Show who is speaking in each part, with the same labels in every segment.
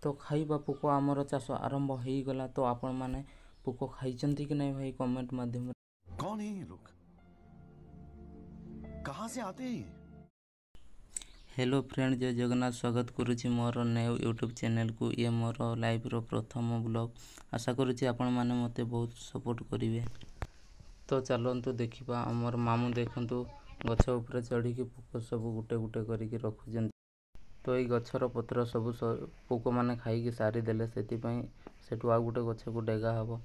Speaker 1: तो खाइबा पोक आमर चाष आरंभ हो गला। तो आपण माने पोक खाइचंती कि नहीं भाई कमेंट माध्यम।
Speaker 2: कौन है ये लोग, कहाँ से आते हैं?
Speaker 1: हेलो फ्रेंड, जय जगन्नाथ। स्वागत करुच्ची मोर न्यू यूट्यूब चैनल को। ये मोर लाइव रो प्रथम ब्लॉग। आशा करुच्ची आपण माने मते बहुत सपोर्ट करिवे। तो चलतु देखा आमर मामू देखु गछ उपर चढ़ी पोक सब गुटे गुटे करके रखुं। तो ये गछर पत्र सब पोक मैंने खाई सारीदे से आ गोटे गछ को डेगा हम।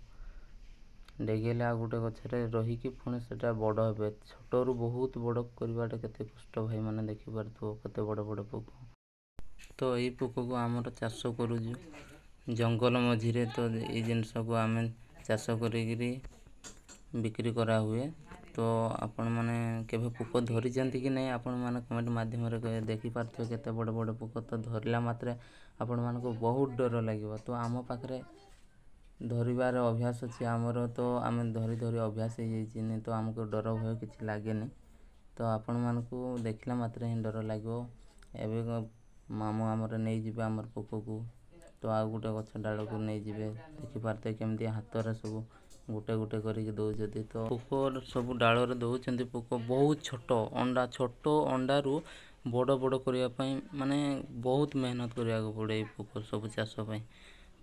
Speaker 1: डेगेले आ गोटे गचरे रहीकि पुणी से बड़ हे। छोटू बहुत बड़ करवाटा केते कष्ट भाई मैंने देखिपार केते बड़ बड़ पोक। तो यही पोक को आमर चाष करुचु जंगल मझीरे। तो ये जिनस को आम चाष करी बिक्री करा हुए। तो आपण माने केबे पोक धरी जंती कि नहीं आपण माने कमेंट माध्यम रे देखि पारथो केते बड़ बड़ पोक। तो धरला मात्रे आपण मानको बहुत डर लागिवो। तो आम पाखरे धरिबार अभ्यास अछि आमर। तो आम धरी धरी अभ्यास हो जाइए तो आमको डर भय किसी लगे नहीं। तो आपण मानको देखला मात्रे ही डर लागिवो। एबे मामू आमर नहीं जिबे आमर पोक को। तो आ गोटे गछ डाल को नहीं जिबे। देखि पारते केमती हाथ रे सब गोटे गोटे करके दौरान। तो पोक सब डाल रे दौरान। पोक बहुत छोट अंडा, छोट अंडारू बड़ बड़ करने माने बहुत मेहनत करा पड़े पोक सब चाष।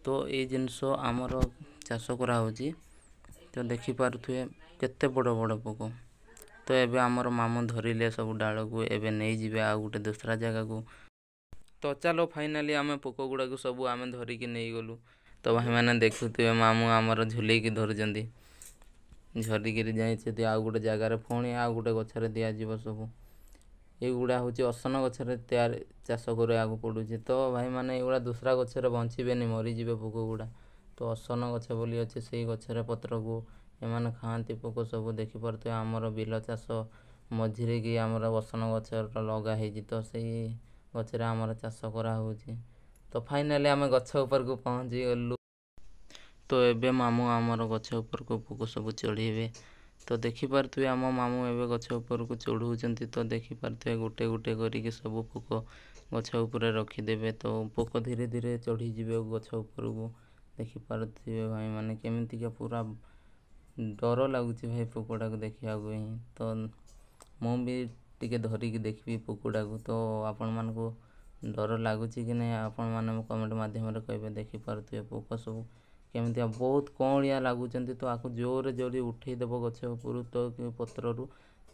Speaker 1: तो ये जिनस आमर चाष करा होची। तो देखि पारुथुए केते बड़ बड़ पोक। तो एबे आमर मामू धरिले सब डाल को एबे नहीं जिबे आ गोटे दूसरा जगह को। तो चलो फाइनाली आम पोक गुड़ा को सब आम धरिकी नहीं गलु। तो भाई मैंने देखुए मामू आमर झुलेकी धरजंती झरिकी जाइए आ गोटे जगार पुणी आ गोटे गचर दिज्व सब। युड़ा हूँ असन गचर तैयार चाष करा पड़ू। तो भाई मैंने युड़ा दूसरा गचर बंचबेनि मरीजे पोक गुड़ा। तो असन गछ बोली अच्छे से गचर पत्र को एमाने खाती पोक सब। देखिपे आमर बिल चाष मझिरे कि आमर असन गचर लगाई। तो से गचर आमर चाष करा। तो फाइनाली आम गछ उपर को पहुँची गलु। तो एबे मामू आमर गछ उपर को पोक सब चढ़ेबे। तो देखिपे आम मामू एबे गछ उपर को चढ़ाऊँ। तो देखिपे गोटे गोटे करके सब पोक गछ उपर रखीदेवे। तो पोक धीरे धीरे चढ़ी जीवे गछ उपर को। देखिपे भाई मैंने केमितिका पूरा डर लगुच भाई पोकटा को देखा ही। तो मुझे टिके धरिकी देखी पोकटा को। तो आपण मान को डर लगुच कि नहीं आपण मैंने कमेंट माध्यम कहे। देखिपे पोक सब केमितिया बहुत कौड़िया लगुच। तो आपको जोर जोरी उठेदेव गछ उपर तो पत्र रू।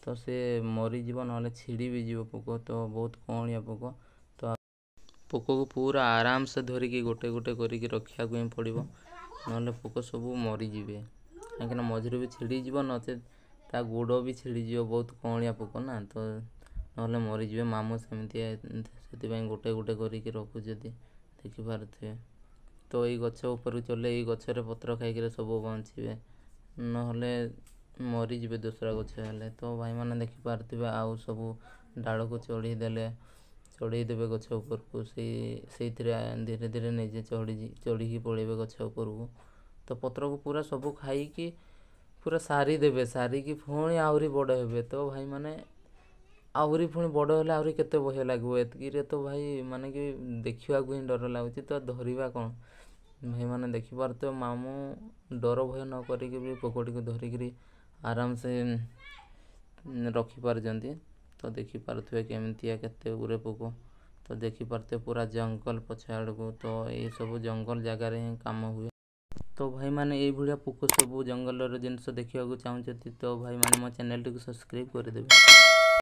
Speaker 1: तो से मरीज ना छिड़ी भी जीव पोक। तो बहुत कौड़िया पोक। तो पोक को पूरा आराम से धरिकी गोटे गोटे करके रखा ही पड़ो। ना पोक सब मरीजे कहीं मझे भी छिड़ीज नचे ता गोड़ भी छिड़ीज बहुत कौड़िया पोक ना। तो ना मरीजे मामू सेमती से गोटे गोटे करके रखुचे देखिपे। तो ये गछ उपर चले ये गचर पत्र खाई सब बंचे ना मरीजे दूसरा गछ हेले। तो भाई मैंने देखिपे आउ सब डाल को चढ़ईदेवे गछ उपर को। से धीरे धीरे निजे चढ़ी पड़े गछ उपर को। तो पत्र को पूरा सब खाई पूरा सारीदेवे। सारिकी पुणी आहरी बड़ हे। तो भाई मैंने आहरी पुणी बड़ हेले आहरी केते भय लगे एतकी। तो भाई माने कि देखा ही डर लगुच। तो धरवा कौन भाई मैंने देखिपार। तो मामू डर भय न करिकी भी पोकटी को धरिकी आराम से रखिपार। तो देखिपे केमितिया केते गुरे पोक। तो देखिपे पूरा जंगल पछाड़ को। तो ये सब जंगल जगार ही काम हुए। तो भाई मैंने ये भाया पोक सब जंगल जिनस देखा चाहते। तो भाई मैंने मो चैनल टी सब्सक्राइब करदेवे।